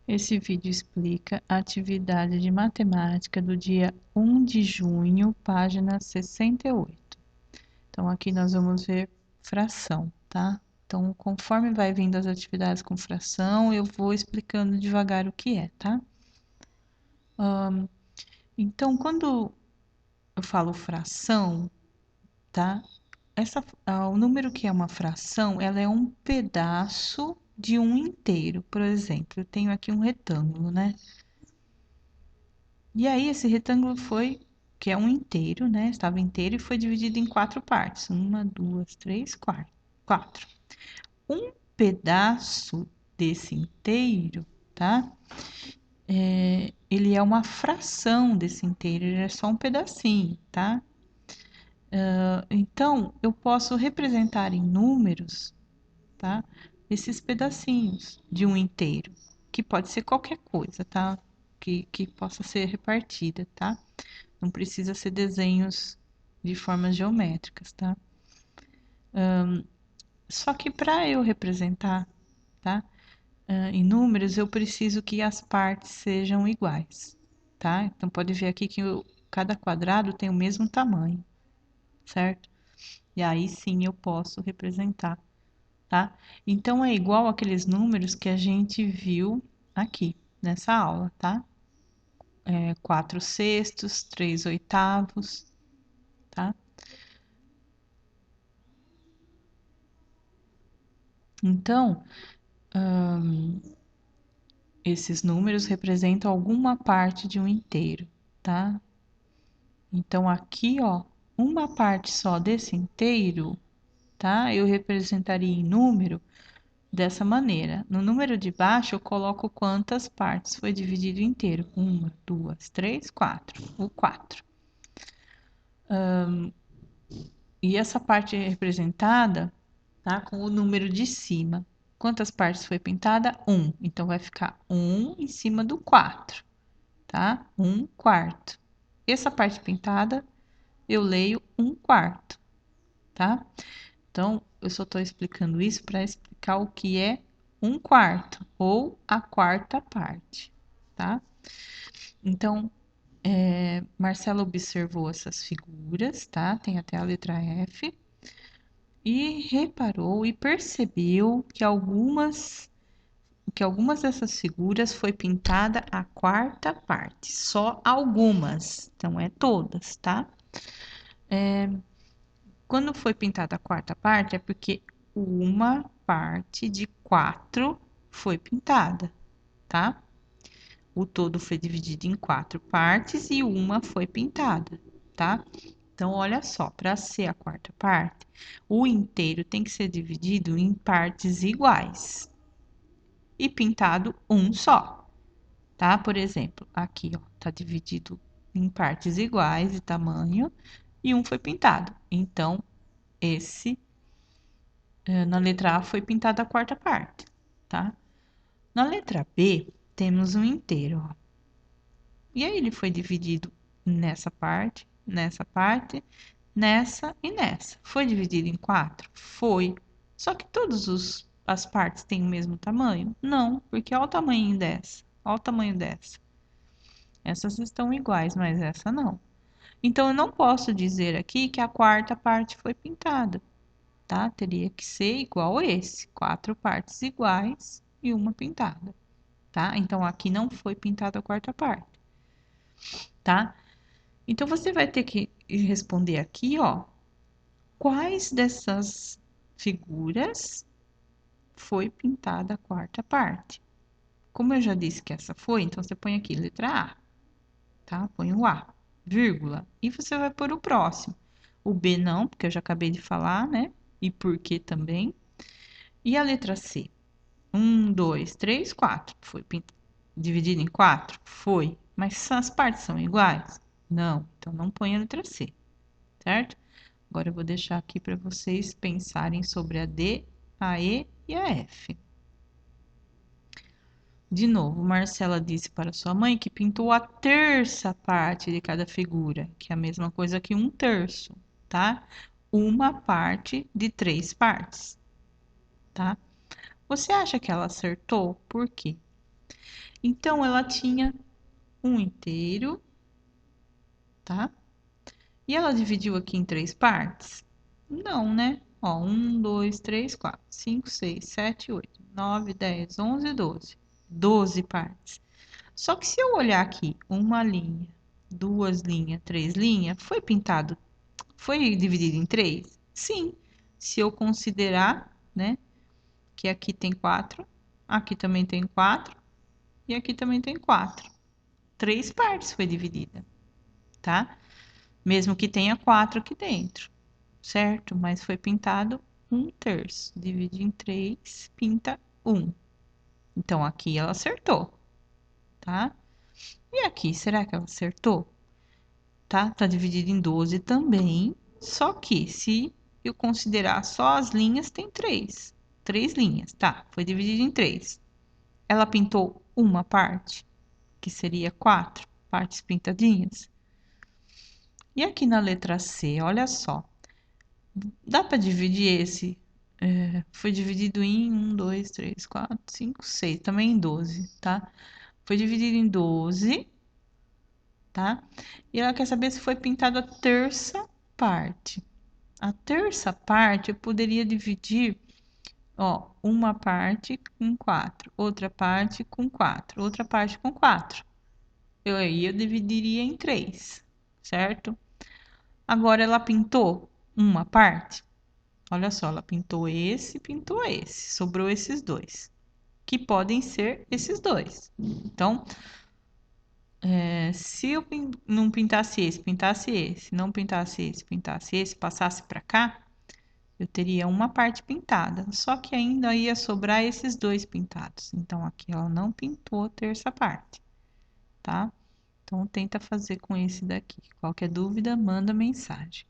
Esse vídeo explica a atividade de matemática do dia 1 de junho, página 68. Então, aqui nós vamos ver fração, tá? Então, conforme vai vindo as atividades com fração, eu vou explicando devagar o que é, tá? Então, quando eu falo fração, tá? O número que é uma fração, ela é um pedaço de um inteiro. Por exemplo, eu tenho aqui um retângulo, né? E aí, esse retângulo foi, que é um inteiro, né? Estava inteiro e foi dividido em quatro partes. Uma, duas, três, quatro. Um pedaço desse inteiro, tá? Ele é uma fração desse inteiro, ele é só um pedacinho, tá? Então, eu posso representar em números, tá? Esses pedacinhos de um inteiro, que pode ser qualquer coisa, tá? Que possa ser repartida, tá? Não precisa ser desenhos de formas geométricas, tá? Só que para eu representar, tá? Em números, eu preciso que as partes sejam iguais, tá? Então, pode ver aqui que cada quadrado tem o mesmo tamanho, certo? E aí sim eu posso representar, tá? Então, é igual aqueles números que a gente viu aqui nessa aula, tá? 4 sextos, 3 oitavos, tá? Então, esses números representam alguma parte de um inteiro, tá? Então, aqui, ó, uma parte só desse inteiro, tá? Eu representaria em número dessa maneira. No número de baixo, eu coloco quantas partes foi dividido inteiro. Uma, duas, três, quatro. O quatro. E essa parte é representada, tá? Com o número de cima. Quantas partes foi pintada? Um. Então, vai ficar um em cima do quatro, tá? Um quarto. Essa parte pintada, eu leio um quarto, tá? Então, eu só estou explicando isso para explicar o que é um quarto ou a quarta parte, tá? Então, Marcelo observou essas figuras, tá? Tem até a letra F. E reparou e percebeu que algumas dessas figuras foi pintada a quarta parte, só algumas, então é todas, tá? Quando foi pintada a quarta parte, é porque uma parte de quatro foi pintada, tá? O todo foi dividido em quatro partes e uma foi pintada, tá? Então, olha só, para ser a quarta parte, o inteiro tem que ser dividido em partes iguais e pintado um só, tá? Por exemplo, aqui, ó, tá dividido em partes iguais de tamanho e um foi pintado. Então, esse na letra A foi pintada a quarta parte, tá? Na letra B, temos um inteiro, ó. E aí ele foi dividido nessa parte, nessa e nessa. Foi dividido em quatro? Foi. Só que todas as partes têm o mesmo tamanho? Não, porque olha o tamanho dessa. Olha o tamanho dessa. Essas estão iguais, mas essa não. Então, eu não posso dizer aqui que a quarta parte foi pintada, tá? Teria que ser igual a esse, quatro partes iguais e uma pintada, tá? Então, aqui não foi pintada a quarta parte, tá? Então, você vai ter que responder aqui, ó, quais dessas figuras foi pintada a quarta parte. Como eu já disse que essa foi, então você põe aqui letra A, tá? Põe o A, vírgula, e você vai pôr o próximo. O B não, porque eu já acabei de falar, né? E por que também. E a letra C? Um, dois, três, quatro. Foi dividido em quatro? Foi. Mas as partes são iguais? Não. Então, não põe a letra C, certo? Agora, eu vou deixar aqui para vocês pensarem sobre a D, a E e a F. De novo, Marcela disse para sua mãe que pintou a terça parte de cada figura, que é a mesma coisa que um terço, tá? Uma parte de três partes, tá? Você acha que ela acertou? Por quê? Então, ela tinha um inteiro, tá? E ela dividiu aqui em três partes? Não, né? Ó, 1, 2, 3, 4, 5, 6, 7, 8, 9, 10, 11, 12. 12 partes. Só que se eu olhar aqui, uma linha, duas linhas, três linhas, foi pintado, foi dividido em três? Sim. Se eu considerar, né, que aqui tem quatro, aqui também tem quatro e aqui também tem quatro. Três partes foi dividida, tá? Mesmo que tenha quatro aqui dentro, certo? Mas foi pintado um terço. Divide em três, pinta um. Então aqui ela acertou, tá? E aqui, será que ela acertou? Tá? Tá dividido em 12 também. Só que se eu considerar só as linhas, tem três. Três linhas, tá? Foi dividido em três. Ela pintou uma parte, que seria quatro partes pintadinhas. E aqui na letra C, olha só. Dá para dividir esse? Foi dividido em um, 2, 3, 4, 5, 6. Também em 12, tá? Foi dividido em 12, tá? E ela quer saber se foi pintado a terça parte. A terça parte eu poderia dividir, ó, uma parte com quatro, outra parte com quatro, outra parte com quatro. Eu dividiria em três, certo? Agora ela pintou uma parte. Olha só, ela pintou esse, sobrou esses dois, que podem ser esses dois. Então, se eu não pintasse esse, não pintasse esse, pintasse esse, passasse para cá, eu teria uma parte pintada, só que ainda ia sobrar esses dois pintados. Então, aqui ela não pintou a terça parte, tá? Então, tenta fazer com esse daqui. Qualquer dúvida, manda mensagem.